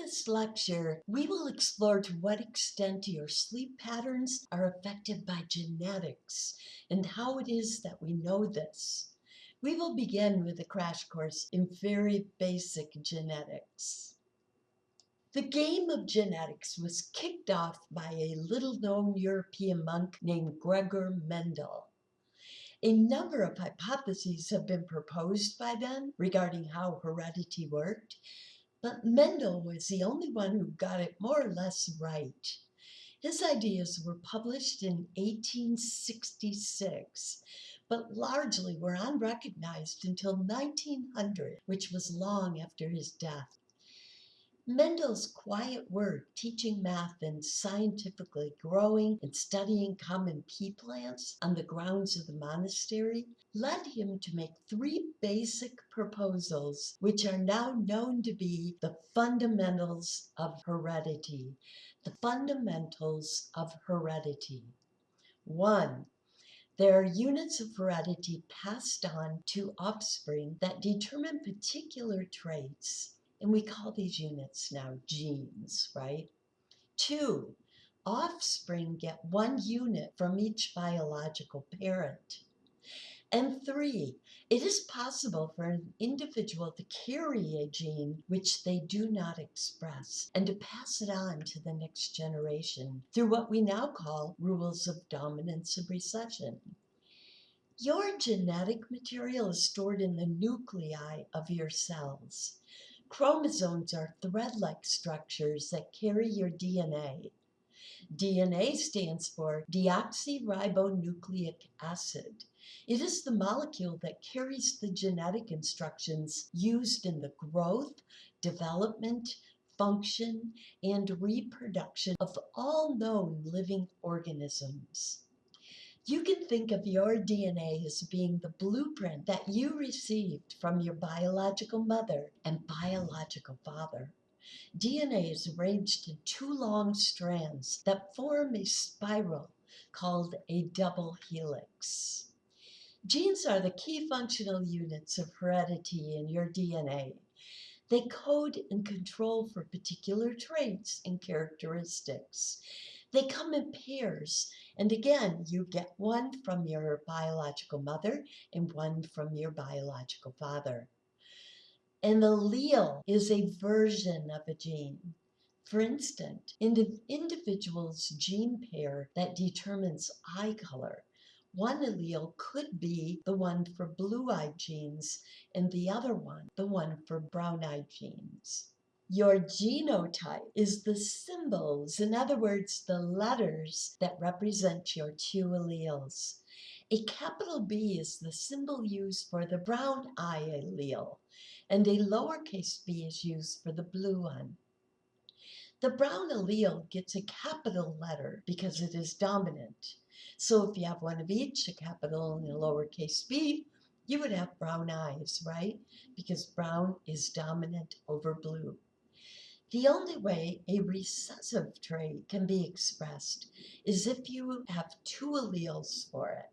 this lecture, we will explore to what extent your sleep patterns are affected by genetics and how it is that we know this. We will begin with a crash course in very basic genetics. The game of genetics was kicked off by a little-known European monk named Gregor Mendel. A number of hypotheses have been proposed by then regarding how heredity worked, but Mendel was the only one who got it more or less right. His ideas were published in 1866, but largely were unrecognized until 1900, which was long after his death. Mendel's quiet work teaching math and scientifically growing and studying common pea plants on the grounds of the monastery led him to make three basic proposals, which are now known to be the fundamentals of heredity. The fundamentals of heredity. 1. There are units of heredity passed on to offspring that determine particular traits. And we call these units now genes, right? 2, offspring get one unit from each biological parent. And 3, it is possible for an individual to carry a gene which they do not express and to pass it on to the next generation through what we now call rules of dominance and recession. Your genetic material is stored in the nuclei of your cells. Chromosomes are thread-like structures that carry your DNA. DNA stands for deoxyribonucleic acid. It is the molecule that carries the genetic instructions used in the growth, development, function, and reproduction of all known living organisms. You can think of your DNA as being the blueprint that you received from your biological mother and biological father. DNA is arranged in two long strands that form a spiral called a double helix. Genes are the key functional units of heredity in your DNA. They code and control for particular traits and characteristics. They come in pairs, and again, you get one from your biological mother and one from your biological father. An allele is a version of a gene. For instance, in the individual's gene pair that determines eye color, one allele could be the one for blue-eyed genes and the other one the one for brown-eyed genes. Your genotype is the symbols, in other words, the letters that represent your two alleles. A capital B is the symbol used for the brown eye allele, and a lowercase b is used for the blue one. The brown allele gets a capital letter because it is dominant. So if you have one of each, a capital and a lowercase b, you would have brown eyes, right? Because brown is dominant over blue. The only way a recessive trait can be expressed is if you have two alleles for it.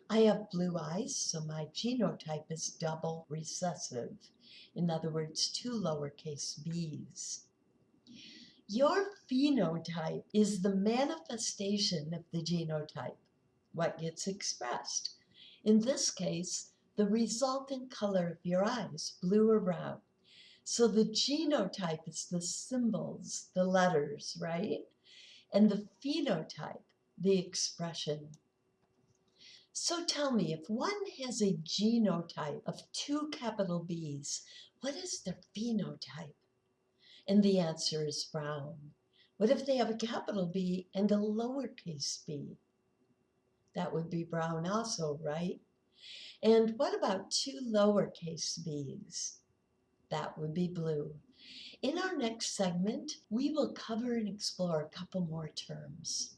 I have blue eyes, so my genotype is double recessive. In other words, two lowercase b's. Your phenotype is the manifestation of the genotype, what gets expressed. In this case, the resultant color of your eyes, blue or brown. So the genotype is the symbols, the letters, right? And the phenotype, the expression. So tell me, if one has a genotype of two capital B's, what is their phenotype? And the answer is brown. What if they have a capital B and a lowercase b? That would be brown also, right? And what about two lowercase b's? That would be blue. In our next segment, we will cover and explore a couple more terms.